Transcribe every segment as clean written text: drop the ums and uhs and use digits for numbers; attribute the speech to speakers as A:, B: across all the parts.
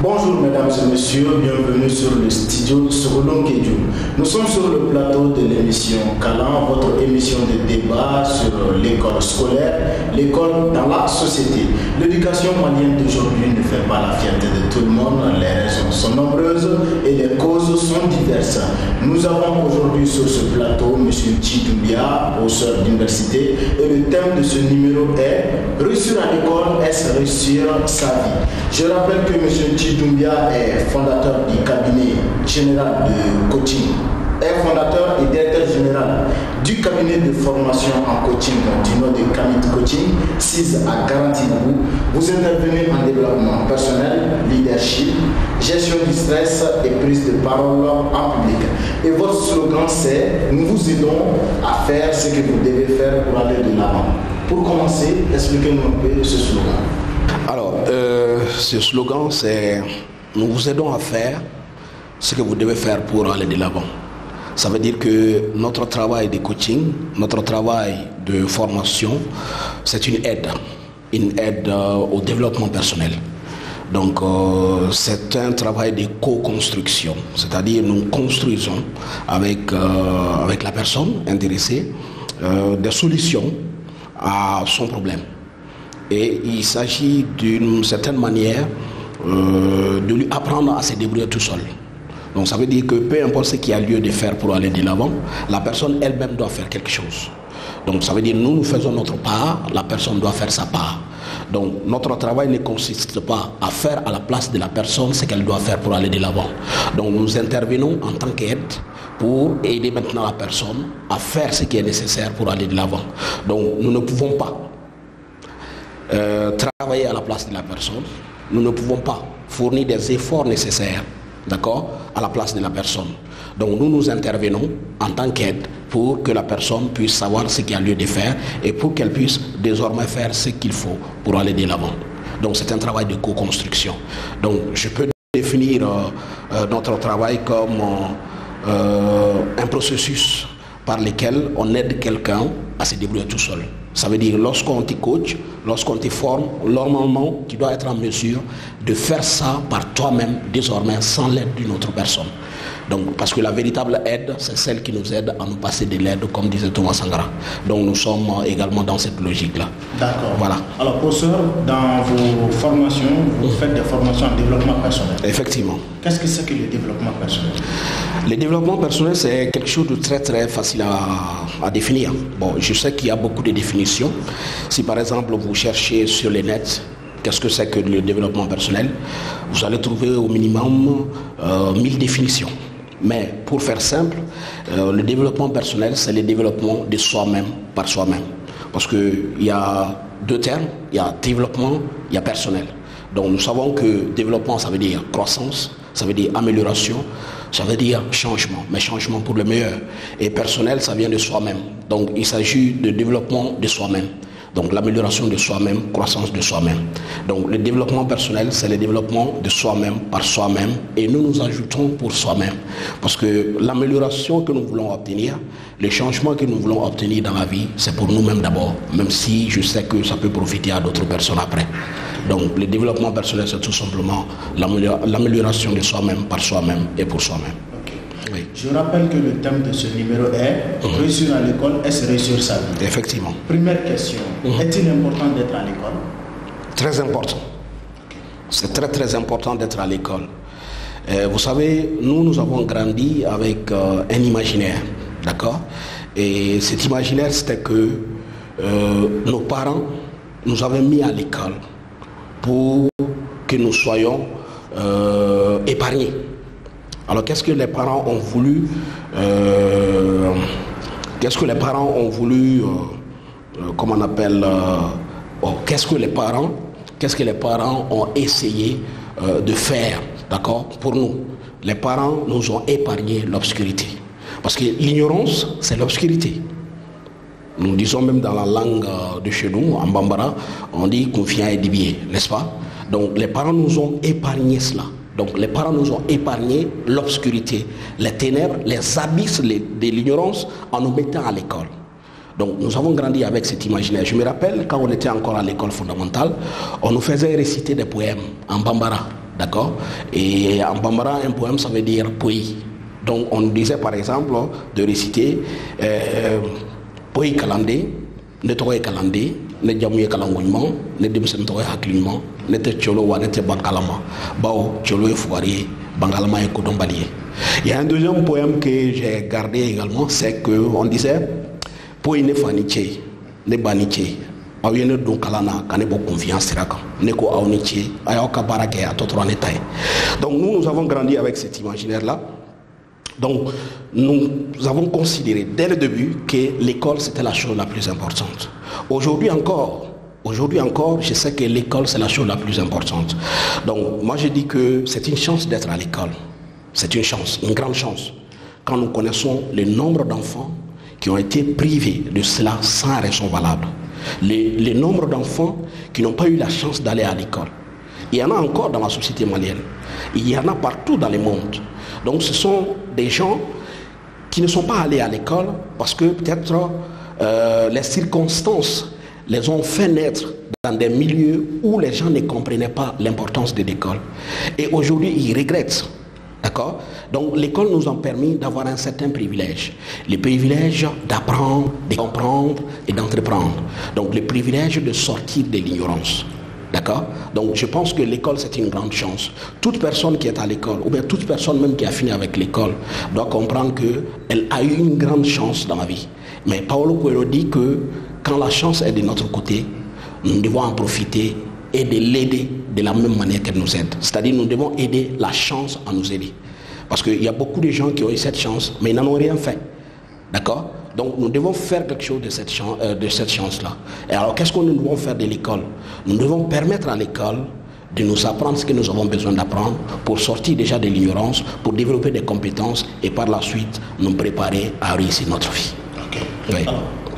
A: Bonjour mesdames et messieurs, bienvenue sur le studio de Sokolon Kedjou. Nous sommes sur le plateau de l'émission Kalan, votre émission de débat sur l'école scolaire, l'école dans la société. L'éducation malienne d'aujourd'hui ne fait pas la fierté de tout le monde, les raisons sont nombreuses et les causes sont diverses. Nous avons aujourd'hui sur ce plateau M. Tchidoumbia, professeur d'université, et le thème de ce numéro est « Réussir à l'école, est-ce réussir sa vie ?» Je rappelle que M. Tchidoumbia est fondateur du cabinet général de coaching, est fondateur et directeur général du cabinet de formation en coaching du nom de Kamit Coaching, 6 à Garantinabou. Vous intervenez en développement personnel, leadership, gestion du stress et prise de parole en public. Et votre slogan c'est « Nous vous aidons à faire ce que vous devez faire pour aller de l'avant ». Pour commencer, expliquez-nous un peu ce slogan.
B: Alors, ce slogan, c'est « Nous vous aidons à faire ce que vous devez faire pour aller de l'avant ». Ça veut dire que notre travail de coaching, notre travail de formation, c'est une aide au développement personnel. Donc, c'est un travail de co-construction, c'est-à-dire nous construisons avec la personne intéressée des solutions à son problème. Et il s'agit d'une certaine manière de lui apprendre à se débrouiller tout seul. Donc ça veut dire que peu importe ce qu'il y a lieu de faire pour aller de l'avant, la personne elle-même doit faire quelque chose. Donc ça veut dire nous faisons notre part, la personne doit faire sa part. Donc notre travail ne consiste pas à faire à la place de la personne ce qu'elle doit faire pour aller de l'avant. Donc nous intervenons en tant qu'aide pour aider maintenant la personne à faire ce qui est nécessaire pour aller de l'avant. Donc nous ne pouvons pas travailler à la place de la personne, nous ne pouvons pas fournir des efforts nécessaires, d'accord, à la place de la personne. Donc nous intervenons en tant qu'aide pour que la personne puisse savoir ce qu'il y a lieu de faire et pour qu'elle puisse désormais faire ce qu'il faut pour aller de l'avant. Donc c'est un travail de co-construction. Donc je peux définir notre travail comme un processus par lequel on aide quelqu'un à se débrouiller tout seul. Ça veut dire lorsqu'on te coach, lorsqu'on te forme, normalement tu dois être en mesure de faire ça par toi-même désormais sans l'aide d'une autre personne. Donc, parce que la véritable aide, c'est celle qui nous aide à nous passer de l'aide, comme disait Thomas Sankara. Donc nous sommes également dans cette logique-là. D'accord. Voilà.
A: Alors professeur, dans vos formations, vous faites des formations en développement personnel.
B: Effectivement.
A: Qu'est-ce que c'est que le développement personnel?
B: Le développement personnel, c'est quelque chose de très très facile à définir. Bon, je sais qu'il y a beaucoup de définitions. Si par exemple vous cherchez sur les nets, qu'est-ce que c'est que le développement personnel, vous allez trouver au minimum 1000 définitions. Mais pour faire simple, le développement personnel, c'est le développement de soi-même par soi-même. Parce qu'il y a deux termes, il y a développement, il y a personnel. Donc nous savons que développement, ça veut dire croissance, ça veut dire amélioration, ça veut dire changement, mais changement pour le meilleur. Et personnel, ça vient de soi-même. Donc il s'agit de développement de soi-même. Donc l'amélioration de soi-même, croissance de soi-même. Donc le développement personnel, c'est le développement de soi-même par soi-même et nous ajoutons pour soi-même. Parce que l'amélioration que nous voulons obtenir, les changements que nous voulons obtenir dans la vie, c'est pour nous-mêmes d'abord, même si je sais que ça peut profiter à d'autres personnes après. Donc le développement personnel, c'est tout simplement l'amélioration de soi-même par soi-même et pour soi-même.
A: Oui. Je rappelle que le thème de ce numéro est réussir à l'école, est-ce réussir sa vie?
B: Effectivement.
A: Première question, est-il important d'être à l'école?
B: Très important. C'est très très important d'être à l'école. Vous savez, nous avons grandi avec un imaginaire, d'accord? Et cet imaginaire, c'était que nos parents nous avaient mis à l'école pour que nous soyons épargnés. Alors qu'est-ce que les parents ont voulu qu'est-ce que les parents ont essayé de faire, d'accord, pour nous? Les parents nous ont épargné l'obscurité. Parce que l'ignorance, c'est l'obscurité. Nous disons même dans la langue de chez nous, en Bambara, on dit confiant et dibier, n'est-ce pas? Donc les parents nous ont épargné cela. Donc les parents nous ont épargné l'obscurité, les ténèbres, les abysses de l'ignorance en nous mettant à l'école. Donc nous avons grandi avec cet imaginaire. Je me rappelle quand on était encore à l'école fondamentale, on nous faisait réciter des poèmes en Bambara. D'accord? Et en bambara, un poème, ça veut dire poi. Donc on disait par exemple de réciter poi kalande, ne toye kalande, ne jamuye kalangunement, ne demsen toye haklinement, ne te cholo wa ne te bankalama, bao cholo e fouari, bangalama e kodombalier. Il y a un deuxième poème que j'ai gardé également, c'est qu'on disait poi ne faniche, ne baniche. Donc nous avons grandi avec cet imaginaire là. Donc nous avons considéré dès le début que l'école c'était la chose la plus importante. Aujourd'hui encore je sais que l'école c'est la chose la plus importante. Donc moi je dis que c'est une chance d'être à l'école. C'est une chance, une grande chance, quand nous connaissons le nombre d'enfants qui ont été privés de cela sans raison valable. Le nombre d'enfants qui n'ont pas eu la chance d'aller à l'école. Il y en a encore dans la société malienne. Il y en a partout dans le monde. Donc ce sont des gens qui ne sont pas allés à l'école parce que peut-être les circonstances les ont fait naître dans des milieux où les gens ne comprenaient pas l'importance de l'école. Et aujourd'hui, ils regrettent. D'accord? Donc l'école nous a permis d'avoir un certain privilège. Le privilège d'apprendre, de comprendre et d'entreprendre. Donc le privilège de sortir de l'ignorance. D'accord? Donc je pense que l'école c'est une grande chance. Toute personne qui est à l'école, ou bien toute personne même qui a fini avec l'école, doit comprendre qu'elle a eu une grande chance dans la vie. Mais Paulo Coelho dit que quand la chance est de notre côté, nous devons en profiter et de l'aider de la même manière qu'elle nous aide. C'est-à-dire nous devons aider la chance à nous aider. Parce qu'il y a beaucoup de gens qui ont eu cette chance, mais ils n'en ont rien fait. D'accord? Donc nous devons faire quelque chose de cette chance-là. Et alors qu'est-ce que nous devons faire de l'école? Nous devons permettre à l'école de nous apprendre ce que nous avons besoin d'apprendre pour sortir déjà de l'ignorance, pour développer des compétences et par la suite nous préparer à réussir notre vie.
A: Okay.
B: Oui.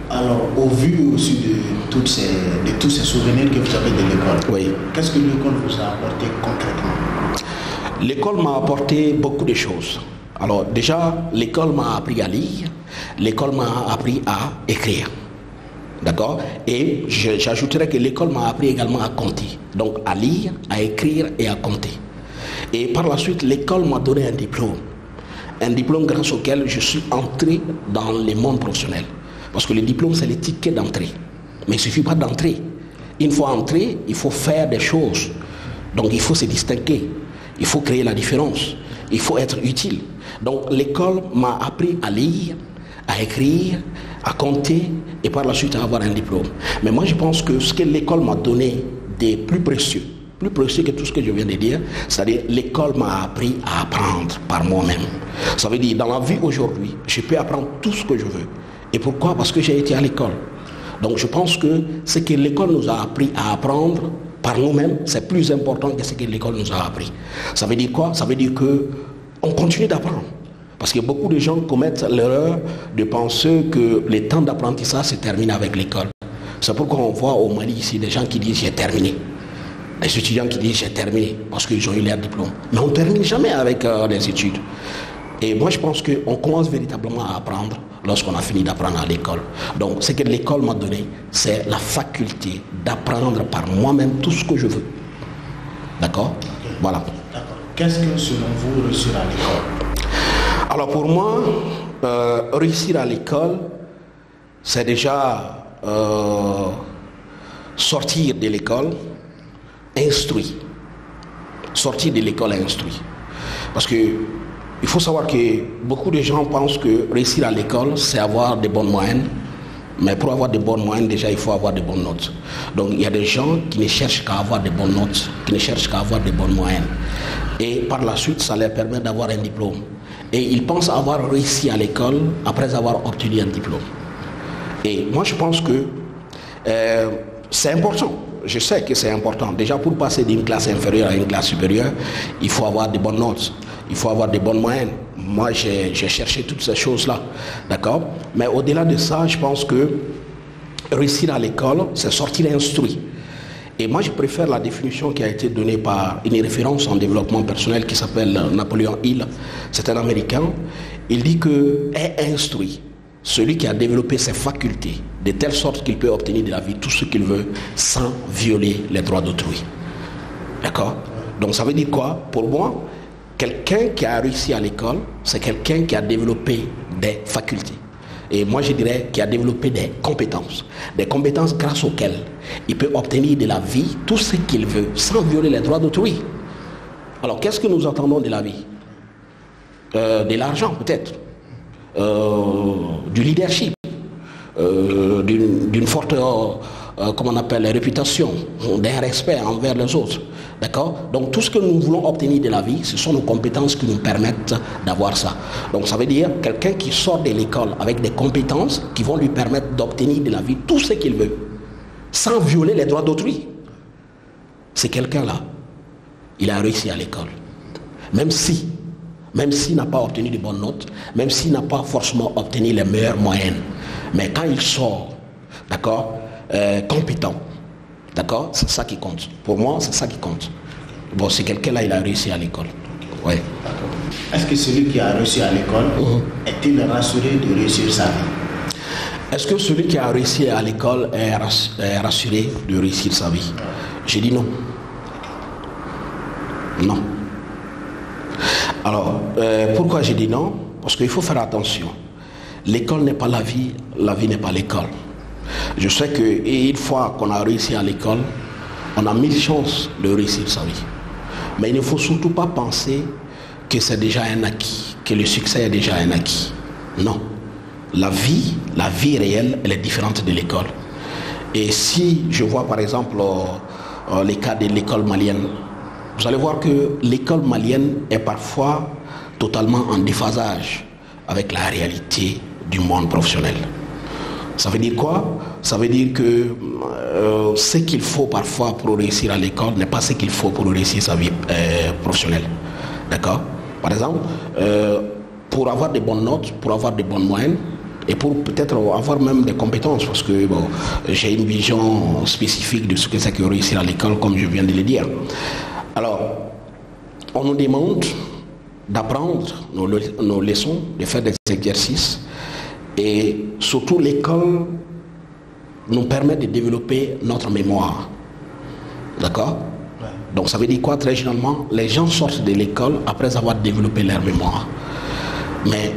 A: Alors, au vu aussi de tous ces souvenirs que vous avez de l'école,
B: oui.
A: Qu'est-ce que l'école vous a apporté concrètement?
B: L'école m'a apporté beaucoup de choses. Alors déjà, l'école m'a appris à lire, l'école m'a appris à écrire. D'accord? Et j'ajouterais que l'école m'a appris également à compter. Donc à lire, à écrire et à compter. Et par la suite, l'école m'a donné un diplôme. Un diplôme grâce auquel je suis entré dans le monde professionnel. Parce que le diplôme, c'est le ticket d'entrée. Mais il ne suffit pas d'entrer. Une fois entré, il faut faire des choses. Donc il faut se distinguer. Il faut créer la différence. Il faut être utile. Donc l'école m'a appris à lire, à écrire, à compter et par la suite à avoir un diplôme. Mais moi je pense que ce que l'école m'a donné de plus précieux que tout ce que je viens de dire, c'est-à-dire l'école m'a appris à apprendre par moi-même. Ça veut dire dans la vie aujourd'hui, je peux apprendre tout ce que je veux. Et pourquoi? Parce que j'ai été à l'école. Donc je pense que ce que l'école nous a appris à apprendre par nous-mêmes, c'est plus important que ce que l'école nous a appris. Ça veut dire quoi? Ça veut dire qu'on continue d'apprendre. Parce que beaucoup de gens commettent l'erreur de penser que le temps d'apprentissage se termine avec l'école. C'est pourquoi on voit au Mali ici des gens qui disent j'ai terminé. Les étudiants qui disent j'ai terminé parce qu'ils ont eu leur diplôme. Mais on ne termine jamais avec les études. Et moi je pense qu'on commence véritablement à apprendre lorsqu'on a fini d'apprendre à l'école. Donc ce que l'école m'a donné, c'est la faculté d'apprendre par moi-même tout ce que je veux. D'accord? Voilà.
A: D'accord. Qu'est-ce que selon vous réussir à l'école?
B: Alors pour moi, réussir à l'école, c'est déjà sortir de l'école instruit. Sortir de l'école instruit. Parce que il faut savoir que beaucoup de gens pensent que réussir à l'école, c'est avoir des bonnes moyennes. Mais pour avoir des bonnes moyennes, déjà, il faut avoir des bonnes notes. Donc, il y a des gens qui ne cherchent qu'à avoir des bonnes notes, qui ne cherchent qu'à avoir des bonnes moyennes. Et par la suite, ça leur permet d'avoir un diplôme. Et ils pensent avoir réussi à l'école après avoir obtenu un diplôme. Et moi, je pense que c'est important. Je sais que c'est important. Déjà, pour passer d'une classe inférieure à une classe supérieure, il faut avoir des bonnes notes. Il faut avoir des bonnes moyennes. Moi, j'ai cherché toutes ces choses-là. D'accord? Mais au-delà de ça, je pense que réussir à l'école, c'est sortir instruit. Et moi, je préfère la définition qui a été donnée par une référence en développement personnel qui s'appelle Napoléon Hill. C'est un Américain. Il dit que est instruit celui qui a développé ses facultés de telle sorte qu'il peut obtenir de la vie tout ce qu'il veut sans violer les droits d'autrui. D'accord? Donc ça veut dire quoi? Pour moi, quelqu'un qui a réussi à l'école, c'est quelqu'un qui a développé des facultés. Et moi je dirais qu'il a développé des compétences grâce auxquelles il peut obtenir de la vie tout ce qu'il veut sans violer les droits d'autrui. Alors qu'est-ce que nous entendons de la vie? De l'argent peut-être, du leadership, d'une forte comment on appelle, réputation, d'un respect envers les autres. D'accord? Donc tout ce que nous voulons obtenir de la vie, ce sont nos compétences qui nous permettent d'avoir ça. Donc ça veut dire quelqu'un qui sort de l'école avec des compétences qui vont lui permettre d'obtenir de la vie tout ce qu'il veut, sans violer les droits d'autrui. C'est quelqu'un-là, il a réussi à l'école. Même s'il n'a pas obtenu de bonnes notes, même s'il n'a pas forcément obtenu les meilleures moyennes. Mais quand il sort, d'accord, compétent, d'accord, c'est ça qui compte. Pour moi, c'est ça qui compte. Bon, c'est quelqu'un-là, il a réussi à l'école. Oui.
A: Est-ce que celui qui a réussi à l'école est-il rassuré de réussir sa vie?
B: Est-ce que celui qui a réussi à l'école est rassuré de réussir sa vie? J'ai dit non. Non. Alors, pourquoi j'ai dit non? Parce qu'il faut faire attention. L'école n'est pas la vie n'est pas l'école. Je sais qu'une fois qu'on a réussi à l'école, on a 1000 chances de réussir sa vie. Mais il ne faut surtout pas penser que c'est déjà un acquis, que le succès est déjà un acquis. Non. La vie réelle, elle est différente de l'école. Et si je vois par exemple les cas de l'école malienne, vous allez voir que l'école malienne est parfois totalement en déphasage avec la réalité du monde professionnel. Ça veut dire quoi? Ça veut dire que ce qu'il faut parfois pour réussir à l'école n'est pas ce qu'il faut pour réussir sa vie professionnelle. D'accord? Par exemple, pour avoir des bonnes notes, pour avoir des bonnes moyennes, et pour peut-être avoir même des compétences, parce que bon, j'ai une vision spécifique de ce que c'est que réussir à l'école, comme je viens de le dire. Alors, on nous demande d'apprendre nos leçons, de faire des exercices, et surtout l'école nous permet de développer notre mémoire. D'accord? Ouais. Donc ça veut dire quoi? Très généralement, les gens sortent de l'école après avoir développé leur mémoire. Mais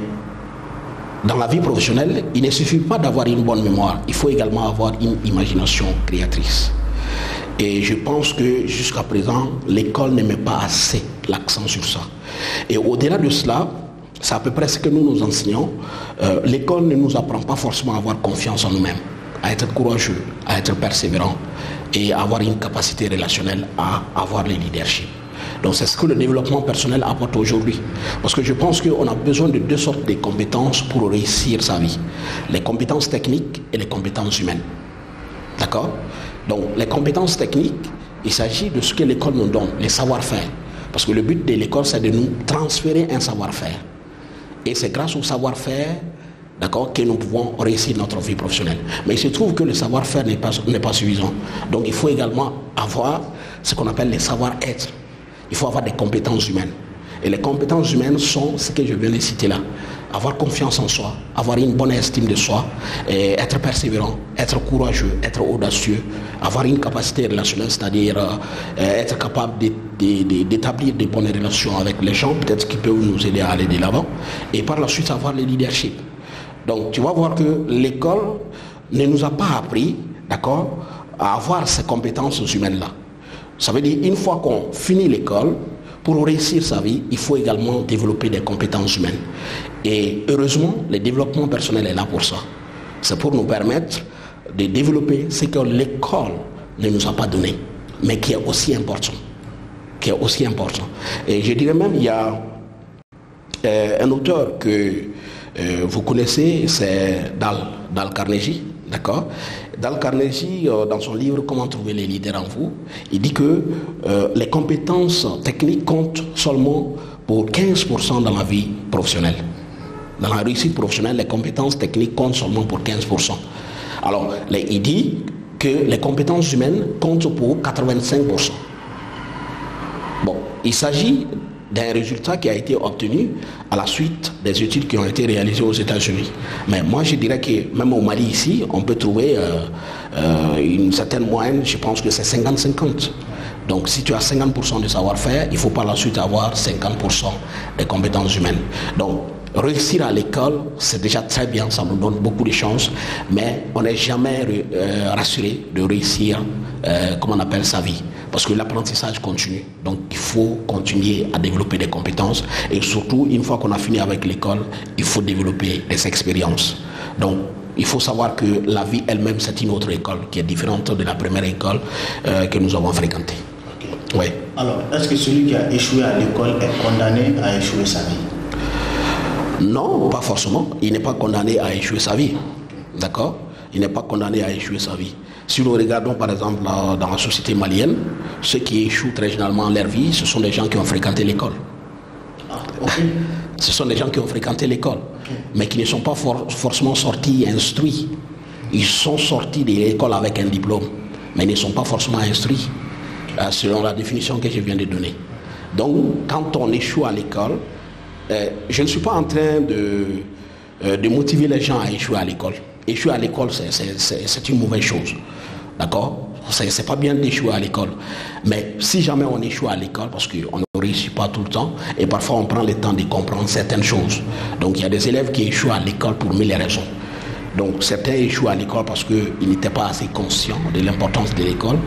B: dans la vie professionnelle, il ne suffit pas d'avoir une bonne mémoire, il faut également avoir une imagination créatrice. Et je pense que jusqu'à présent, l'école ne met pas assez l'accent sur ça. Et au-delà de cela, c'est à peu près ce que nous enseignons. L'école ne nous apprend pas forcément à avoir confiance en nous-mêmes, à être courageux, à être persévérant et à avoir une capacité relationnelle à avoir le leadership. Donc c'est ce que le développement personnel apporte aujourd'hui. Parce que je pense qu'on a besoin de deux sortes de compétences pour réussir sa vie. Les compétences techniques et les compétences humaines. D'accord? Donc les compétences techniques, il s'agit de ce que l'école nous donne, les savoir-faire. Parce que le but de l'école, c'est de nous transférer un savoir-faire. Et c'est grâce au savoir-faire, d'accord, que nous pouvons réussir notre vie professionnelle. Mais il se trouve que le savoir-faire n'est pas suffisant. Donc il faut également avoir ce qu'on appelle les savoir-être. Il faut avoir des compétences humaines. Et les compétences humaines sont ce que je viens de citer là. Avoir confiance en soi, avoir une bonne estime de soi, être persévérant, être courageux, être audacieux, avoir une capacité relationnelle, c'est-à-dire être capable d'établir des bonnes relations avec les gens, peut-être qui peuvent nous aider à aller de l'avant, et par la suite avoir le leadership. Donc tu vas voir que l'école ne nous a pas appris, d'accord, à avoir ces compétences humaines-là. Ça veut dire une fois qu'on finit l'école, pour réussir sa vie, il faut également développer des compétences humaines. Et heureusement, le développement personnel est là pour ça. C'est pour nous permettre de développer ce que l'école ne nous a pas donné, mais qui est aussi important. Et je dirais même, il y a un auteur que vous connaissez, c'est Dale Carnegie. D'accord? Dale Carnegie, dans son livre « Comment trouver les leaders en vous », il dit que les compétences techniques comptent seulement pour 15% dans la vie professionnelle. Dans la réussite professionnelle, les compétences techniques comptent seulement pour 15%. Alors, il dit que les compétences humaines comptent pour 85%. Bon, il s'agit d'un résultat qui a été obtenu à la suite des études qui ont été réalisées aux États-Unis. Mais moi, je dirais que même au Mali, ici, on peut trouver une certaine moyenne, je pense que c'est 50-50. Donc si tu as 50% de savoir-faire, il faut par la suite avoir 50% des compétences humaines. Donc réussir à l'école, c'est déjà très bien, ça nous donne beaucoup de chances, mais on n'est jamais rassuré de réussir, comment on appelle, sa vie. Parce que l'apprentissage continue. Donc il faut continuer à développer des compétences. Et surtout, une fois qu'on a fini avec l'école, il faut développer des expériences. Donc il faut savoir que la vie elle-même, c'est une autre école qui est différente de la première école que nous avons fréquentée. Okay. Oui.
A: Alors, est-ce que celui qui a échoué à l'école est condamné à échouer sa vie?
B: Non, pas forcément. Il n'est pas condamné à échouer sa vie. D'accord? Il n'est pas condamné à échouer sa vie. Si nous regardons par exemple dans la société malienne, ceux qui échouent très généralement leur vie, ce sont des gens qui ont fréquenté l'école.
A: Ah, okay.
B: Ce sont des gens qui ont fréquenté l'école, mais qui ne sont pas forcément sortis instruits. Ils sont sortis de l'école avec un diplôme, mais ils ne sont pas forcément instruits, selon la définition que je viens de donner. Donc, quand on échoue à l'école, je ne suis pas en train de motiver les gens à échouer à l'école. Échouer à l'école, c'est une mauvaise chose. D'accord? C'est pas bien d'échouer à l'école. Mais si jamais on échoue à l'école, parce qu'on ne réussit pas tout le temps, et parfois on prend le temps de comprendre certaines choses. Donc il y a des élèves qui échouent à l'école pour mille raisons. Donc certains échouent à l'école parce qu'ils n'étaient pas assez conscients de l'importance de l'école,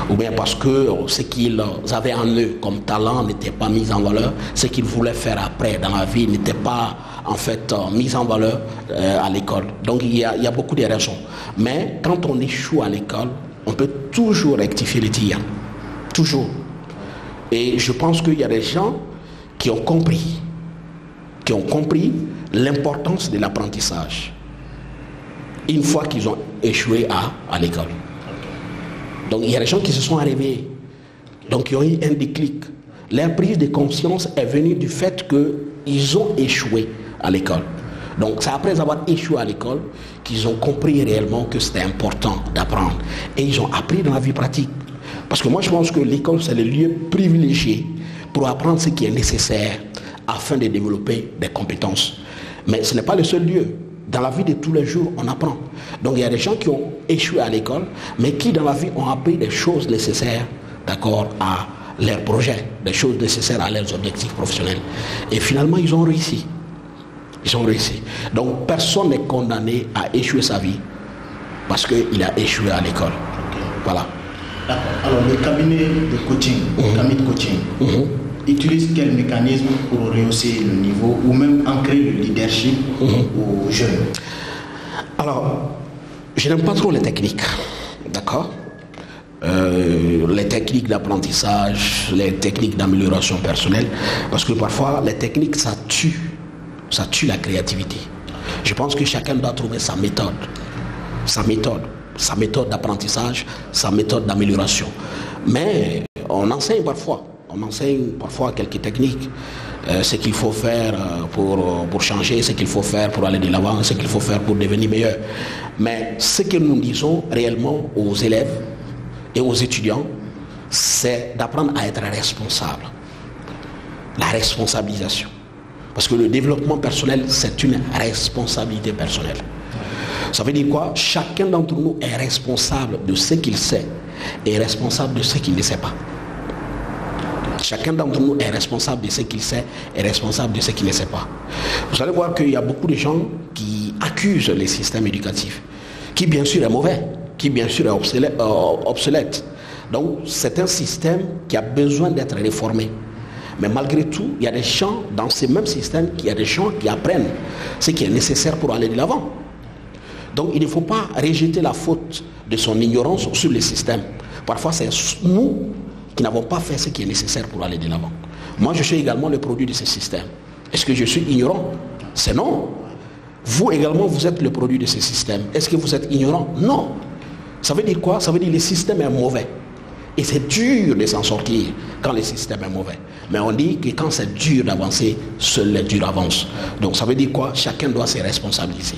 B: ou bien parce que ce qu'ils avaient en eux comme talent n'était pas mis en valeur, ce qu'ils voulaient faire après dans la vie n'était pas en fait mis en valeur à l'école. Donc il y a beaucoup de raisons. Mais quand on échoue à l'école, on peut toujours rectifier le tir. Toujours. Et je pense qu'il y a des gens qui ont compris l'importance de l'apprentissage une fois qu'ils ont échoué à l'école. Donc il y a des gens qui se sont réveillés, donc ils ont eu un déclic. Leur prise de conscience est venue du fait qu'ils ont échoué à l'école. Donc c'est après avoir échoué à l'école qu'ils ont compris réellement que c'était important d'apprendre. Et ils ont appris dans la vie pratique. Parce que moi je pense que l'école c'est le lieu privilégié pour apprendre ce qui est nécessaire afin de développer des compétences. Mais ce n'est pas le seul lieu. Dans la vie de tous les jours, on apprend. Donc il y a des gens qui ont échoué à l'école, mais qui dans la vie ont appris des choses nécessaires, d'accord, à leurs projets, des choses nécessaires à leurs objectifs professionnels. Et finalement, ils ont réussi. Ils ont réussi. Donc personne n'est condamné à échouer sa vie parce qu'il a échoué à l'école. Okay. Voilà.
A: D'accord. Alors le cabinet de coaching, Camit Coaching, utilise quel mécanisme pour rehausser le niveau ou même ancrer le leadership aux jeunes?
B: Alors, je n'aime pas trop les techniques, d'accord? Les techniques d'apprentissage, les techniques d'amélioration personnelle, parce que parfois les techniques ça tue la créativité. Je pense que chacun doit trouver sa méthode d'apprentissage, sa méthode d'amélioration. Mais on enseigne parfois quelques techniques, ce qu'il faut faire pour changer, ce qu'il faut faire pour aller de l'avant, ce qu'il faut faire pour devenir meilleur. Mais ce que nous disons réellement aux élèves et aux étudiants, c'est d'apprendre à être responsable. La responsabilisation. Parce que le développement personnel, c'est une responsabilité personnelle. Ça veut dire quoi? Chacun d'entre nous est responsable de ce qu'il sait et responsable de ce qu'il ne sait pas. Chacun d'entre nous est responsable de ce qu'il sait et responsable de ce qu'il ne sait pas. Vous allez voir qu'il y a beaucoup de gens qui accusent les systèmes éducatifs, qui bien sûr est mauvais, qui bien sûr est obsolète. Donc c'est un système qui a besoin d'être réformé. Mais malgré tout, il y a des gens dans ces mêmes systèmes, il y a des gens qui apprennent ce qui est nécessaire pour aller de l'avant. Donc il ne faut pas rejeter la faute de son ignorance sur le système. Parfois c'est nous qui n'avons pas fait ce qui est nécessaire pour aller de l'avant. Moi je suis également le produit de ce système. Est-ce que je suis ignorant? C'est non. Vous également vous êtes le produit de ce système. Est-ce que vous êtes ignorant? Non. Ça veut dire quoi? Ça veut dire que le système est mauvais. Et c'est dur de s'en sortir quand le système est mauvais. Mais on dit que quand c'est dur d'avancer, seuls les durs avancent. Donc ça veut dire quoi? Chacun doit se responsabiliser.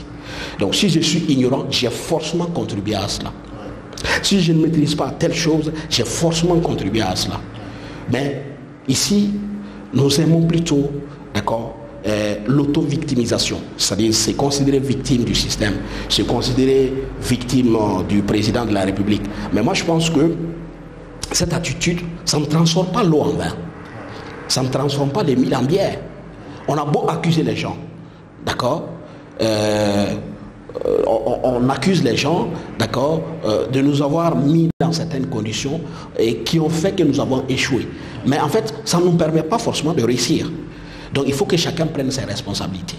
B: Donc si je suis ignorant, j'ai forcément contribué à cela. Si je ne maîtrise pas telle chose, j'ai forcément contribué à cela. Mais ici, nous aimons plutôt, d'accord, l'auto-victimisation. C'est-à-dire se considérer victime du système, se considérer victime du président de la République. Mais moi je pense que cette attitude, ça ne transforme pas l'eau en vin. Ça ne transforme pas les mille en bière. On a beau accuser les gens, d'accord, on accuse les gens, d'accord, de nous avoir mis dans certaines conditions et qui ont fait que nous avons échoué. Mais en fait, ça ne nous permet pas forcément de réussir. Donc il faut que chacun prenne ses responsabilités.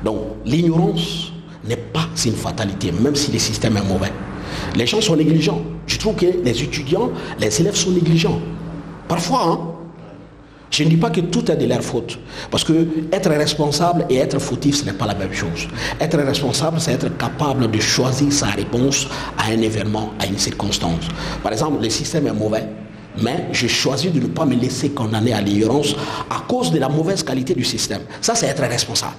B: Donc l'ignorance n'est pas une fatalité, même si le système est mauvais. Les gens sont négligents. Je trouve que les étudiants, les élèves sont négligents. Parfois, hein, je ne dis pas que tout est de leur faute. Parce que être responsable et être fautif, ce n'est pas la même chose. Être responsable, c'est être capable de choisir sa réponse à un événement, à une circonstance. Par exemple, le système est mauvais, mais je choisis de ne pas me laisser condamner à l'ignorance à cause de la mauvaise qualité du système. Ça, c'est être responsable.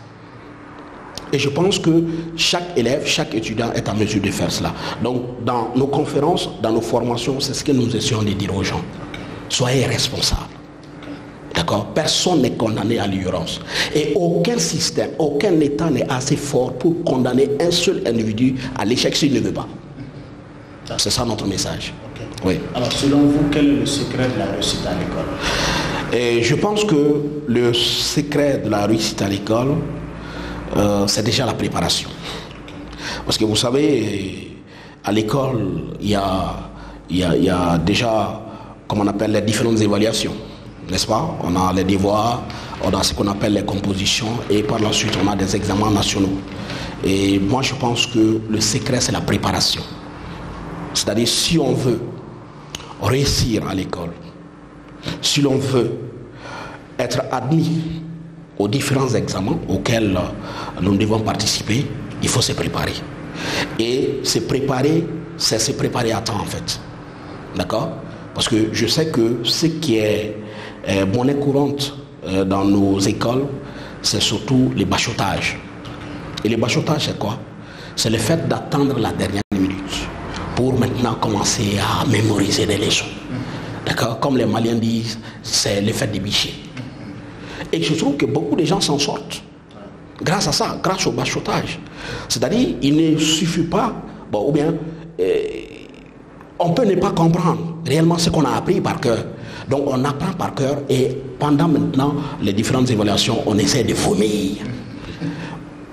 B: Et je pense que chaque élève, chaque étudiant est en mesure de faire cela. Donc, dans nos conférences, dans nos formations, c'est ce que nous essayons de dire aux gens. Soyez responsables. D'accord? Personne n'est condamné à l'ignorance. Et aucun système, aucun État n'est assez fort pour condamner un seul individu à l'échec s'il ne veut pas. C'est ça notre message.
A: Okay.
B: Oui.
A: Alors, selon vous, quel est le secret de la réussite à l'école?
B: Et je pense que le secret de la réussite à l'école, c'est déjà la préparation. Parce que vous savez, à l'école, il y a déjà, comme on appelle, les différentes évaluations. N'est-ce pas? On a les devoirs, on a ce qu'on appelle les compositions et par la suite on a des examens nationaux. Et moi je pense que le secret c'est la préparation. C'est-à-dire si on veut réussir à l'école, si l'on veut être admis aux différents examens auxquels nous devons participer, il faut se préparer. Et se préparer, c'est se préparer à temps en fait. D'accord? Parce que je sais que ce qui est monnaie courante dans nos écoles, c'est surtout les bachotages. Et les bachotages, c'est quoi? C'est le fait d'attendre la dernière minute pour maintenant commencer à mémoriser des leçons. D'accord? Comme les Maliens disent, c'est le fait de bicher. Et je trouve que beaucoup de gens s'en sortent grâce à ça, grâce au bachotage. C'est-à-dire, il ne suffit pas, bon, ou bien on peut ne pas comprendre réellement ce qu'on a appris par cœur. Donc on apprend par cœur et pendant maintenant les différentes évaluations, on essaie de vomir.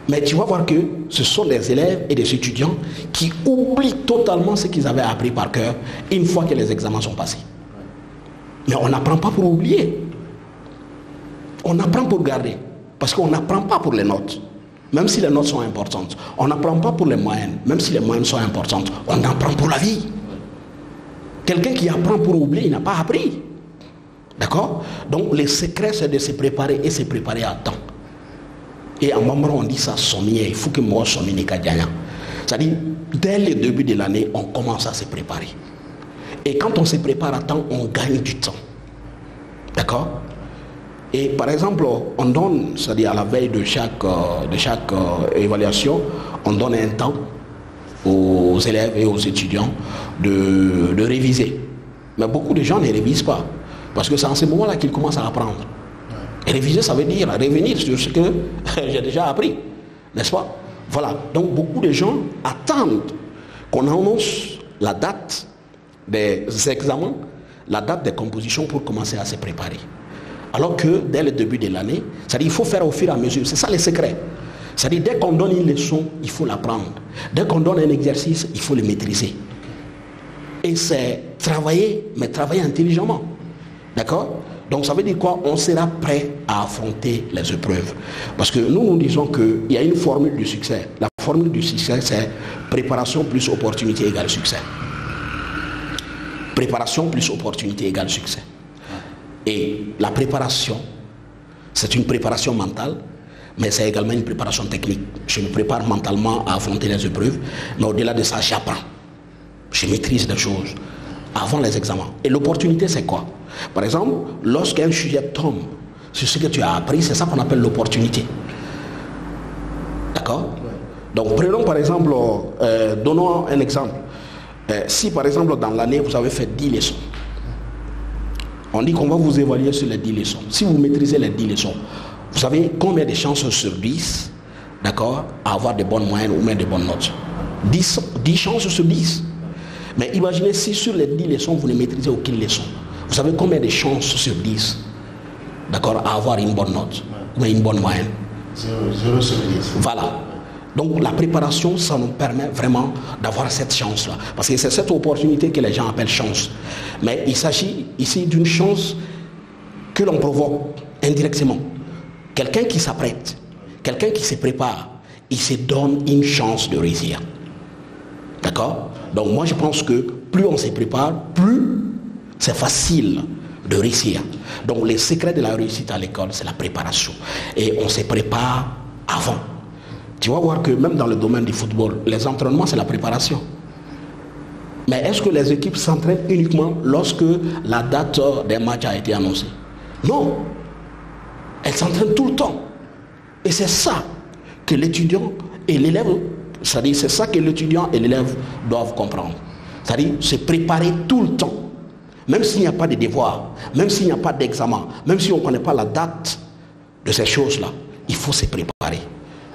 B: Mais tu vas voir que ce sont des élèves et des étudiants qui oublient totalement ce qu'ils avaient appris par cœur une fois que les examens sont passés. Mais on n'apprend pas pour oublier. On apprend pour garder. Parce qu'on n'apprend pas pour les notes. Même si les notes sont importantes. On n'apprend pas pour les moyennes. Même si les moyennes sont importantes. On apprend pour la vie. Quelqu'un qui apprend pour oublier, il n'a pas appris. D'accord? Donc le secret c'est de se préparer et se préparer à temps. Et en moment on dit ça, sommier, il faut que moi sommier n'est qu'à gagner. C'est-à-dire, dès le début de l'année, on commence à se préparer. Et quand on se prépare à temps, on gagne du temps. D'accord? Et par exemple, on donne, c'est-à-dire à la veille de chaque évaluation, on donne un temps aux élèves et aux étudiants de réviser. Mais beaucoup de gens ne révisent pas. Parce que c'est en ce moment-là qu'ils commencent à apprendre. Et réviser, ça veut dire revenir sur ce que j'ai déjà appris. N'est-ce pas? Voilà. Donc beaucoup de gens attendent qu'on annonce la date des examens, la date des compositions pour commencer à se préparer. Alors que dès le début de l'année, c'est-à-dire il faut faire au fur et à mesure. C'est ça le secret. C'est-à-dire dès qu'on donne une leçon, il faut l'apprendre. Dès qu'on donne un exercice, il faut le maîtriser. Et c'est travailler, mais travailler intelligemment. D'accord? Donc ça veut dire quoi? On sera prêt à affronter les épreuves. Parce que nous disons qu'il y a une formule du succès. La formule du succès, c'est préparation plus opportunité égale succès. Préparation plus opportunité égale succès. Et la préparation, c'est une préparation mentale, mais c'est également une préparation technique. Je me prépare mentalement à affronter les épreuves, mais au-delà de ça, j'apprends. Je maîtrise des choses avant les examens. Et l'opportunité, c'est quoi? Par exemple, lorsqu'un sujet tombe sur ce que tu as appris, c'est ça qu'on appelle l'opportunité. D'accord? Donc, prenons par exemple, donnons un exemple. Si par exemple, dans l'année, vous avez fait 10 leçons, on dit qu'on va vous évaluer sur les 10 leçons. Si vous maîtrisez les 10 leçons, vous avez combien de chances sur 10, d'accord, à avoir de bonnes moyennes ou même de bonnes notes? 10 chances sur 10. Mais imaginez si sur les 10 leçons, vous ne maîtrisez aucune leçon. Vous savez combien de chances sur 10, d'accord, à avoir une bonne note ou une bonne moyenne?
A: 0 sur 10.
B: Voilà. Donc la préparation, ça nous permet vraiment d'avoir cette chance-là. Parce que c'est cette opportunité que les gens appellent chance. Mais il s'agit ici d'une chance que l'on provoque indirectement. Quelqu'un qui s'apprête, quelqu'un qui se prépare, il se donne une chance de réussir. D'accord? Donc moi je pense que plus on se prépare, plus c'est facile de réussir. Donc le secret de la réussite à l'école, c'est la préparation. Et on se prépare avant. Tu vas voir que même dans le domaine du football, les entraînements, c'est la préparation. Mais est-ce que les équipes s'entraînent uniquement lorsque la date des matchs a été annoncée? Non. Elles s'entraînent tout le temps. Et c'est ça que l'étudiant et l'élève, c'est-à-dire c'est ça que l'étudiant et l'élève doivent comprendre. C'est-à-dire se préparer tout le temps. Même s'il n'y a pas de devoir, même s'il n'y a pas d'examen, même si on ne connaît pas la date de ces choses-là, il faut se préparer.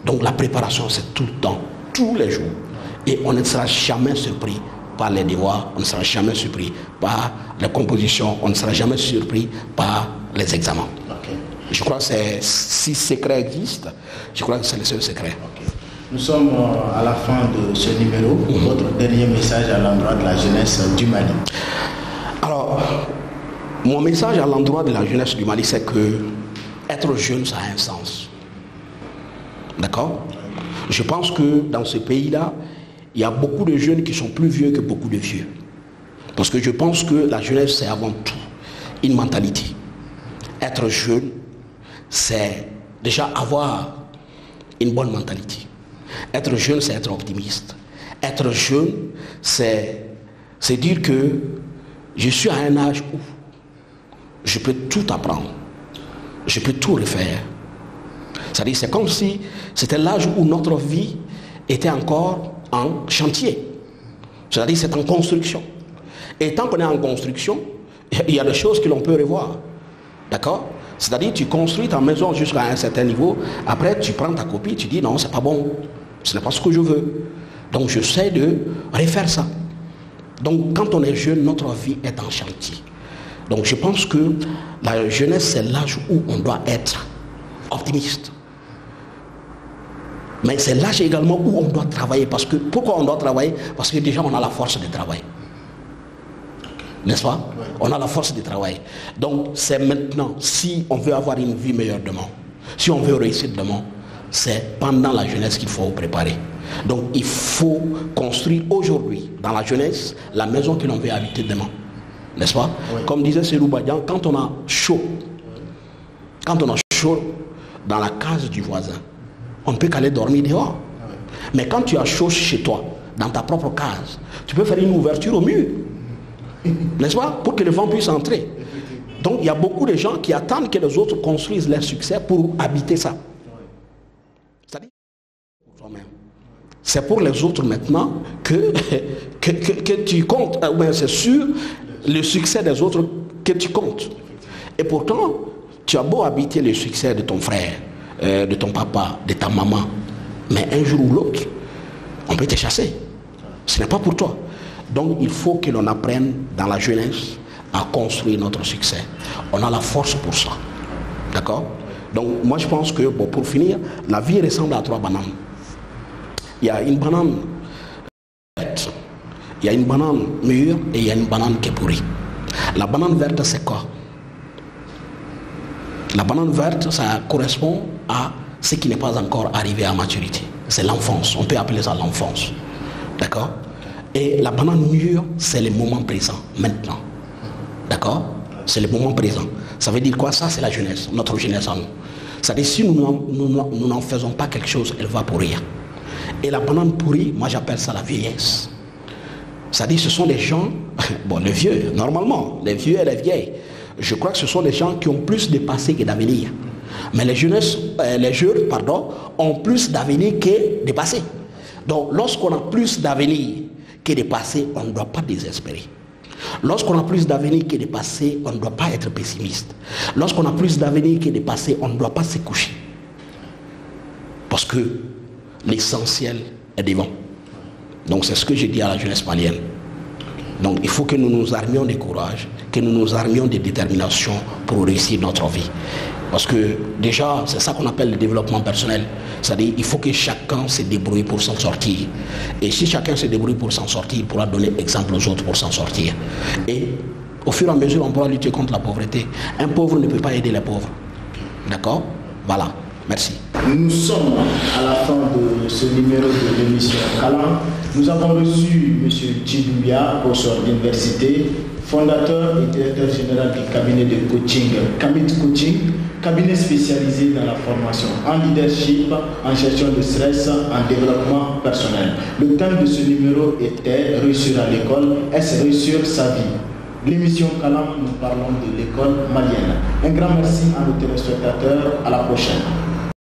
B: Donc la préparation, c'est tout le temps, tous les jours. Et on ne sera jamais surpris par les devoirs, on ne sera jamais surpris par les compositions, on ne sera jamais surpris par les examens. Okay. Je crois que si ce secret existe, je crois que c'est le seul secret.
A: Okay. Nous sommes à la fin de ce numéro. Votre dernier message à l'endroit de la jeunesse du Mali.
B: Alors, mon message à l'endroit de la jeunesse du Mali, c'est que être jeune, ça a un sens. D'accord? Je pense que dans ce pays-là, il y a beaucoup de jeunes qui sont plus vieux que beaucoup de vieux. Parce que je pense que la jeunesse, c'est avant tout une mentalité. Être jeune, c'est déjà avoir une bonne mentalité. Être jeune, c'est être optimiste. Être jeune, c'est dire que je suis à un âge où je peux tout apprendre. Je peux tout refaire. C'est-à-dire, c'est comme si c'était l'âge où notre vie était encore en chantier. C'est-à-dire, c'est en construction. Et tant qu'on est en construction, il y a des choses que l'on peut revoir. D'accord? C'est-à-dire, tu construis ta maison jusqu'à un certain niveau. Après, tu prends ta copie, tu dis non, c'est pas bon. Ce n'est pas ce que je veux. Donc, j'essaie de refaire ça. Donc, quand on est jeune, notre vie est en chantier. Donc, je pense que la jeunesse, c'est l'âge où on doit être optimiste. Mais c'est l'âge également où on doit travailler. Pourquoi on doit travailler? Parce que déjà, on a la force de travail. N'est-ce pas? On a la force de travail. Donc, c'est maintenant, si on veut avoir une vie meilleure demain, si on veut réussir demain, c'est pendant la jeunesse qu'il faut préparer. Donc, il faut construire aujourd'hui, dans la jeunesse, la maison que l'on veut habiter demain. N'est-ce pas? Oui. Comme disait Serou Badian, quand on a chaud dans la case du voisin, on ne peut qu'aller dormir dehors. Mais quand tu as chaud chez toi, dans ta propre case, tu peux faire une ouverture au mur. N'est-ce pas? Pour que le vent puisse entrer. Donc il y a beaucoup de gens qui attendent que les autres construisent leur succès pour habiter ça. C'est-à-dire pour toi-même. C'est pour les autres maintenant que tu comptes. C'est sûr, le succès des autres que tu comptes. Et pourtant, tu as beau habiter le succès de ton frère, de ton papa, de ta maman, mais un jour ou l'autre, on peut te chasser. Ce n'est pas pour toi. Donc il faut que l'on apprenne dans la jeunesse à construire notre succès. On a la force pour ça. D'accord? Donc moi je pense que, bon, pour finir, la vie ressemble à 3 bananes. Il y a une banane verte, il y a une banane mûre et il y a une banane qui est pourrie. La banane verte, c'est quoi? La banane verte, ça correspond à ce qui n'est pas encore arrivé à maturité. C'est l'enfance. On peut appeler ça l'enfance. D'accord? Et la banane mûre, c'est le moment présent, maintenant. D'accord? C'est le moment présent. Ça veut dire quoi? Ça, c'est la jeunesse, notre jeunesse en nous. C'est-à-dire, si nous n'en faisons pas quelque chose, elle va pourrir. Et la banane pourrie, moi j'appelle ça la vieillesse. C'est-à-dire, ce sont les gens, bon, les vieux, normalement, les vieux et les vieilles, je crois que ce sont les gens qui ont plus de passé que d'avenir. Mais les jeunes ont plus d'avenir que de passé. Donc, lorsqu'on a plus d'avenir que de passé, on ne doit pas désespérer. Lorsqu'on a plus d'avenir que de passé, on ne doit pas être pessimiste. Lorsqu'on a plus d'avenir que de passé, on ne doit pas se coucher. Parce que l'essentiel est devant. Donc, c'est ce que je dis à la jeunesse malienne. Donc il faut que nous nous armions de courage, que nous nous armions de détermination pour réussir notre vie. Parce que déjà, c'est ça qu'on appelle le développement personnel. C'est-à-dire qu'il faut que chacun se débrouille pour s'en sortir. Et si chacun se débrouille pour s'en sortir, il pourra donner exemple aux autres pour s'en sortir. Et au fur et à mesure, on pourra lutter contre la pauvreté. Un pauvre ne peut pas aider les pauvres. D'accord? Voilà. Merci.
A: Nous sommes à la fin de ce numéro de l'émission Kalam. Nous avons reçu M. Djidouya, professeur d'université, fondateur et directeur général du cabinet de coaching Kamit Coaching, cabinet spécialisé dans la formation en leadership, en gestion de stress, en développement personnel. Le thème de ce numéro était réussir à l'école, est-ce réussir sa vie? L'émission Kalam, nous parlons de l'école malienne. Un grand merci à nos téléspectateurs. À la prochaine.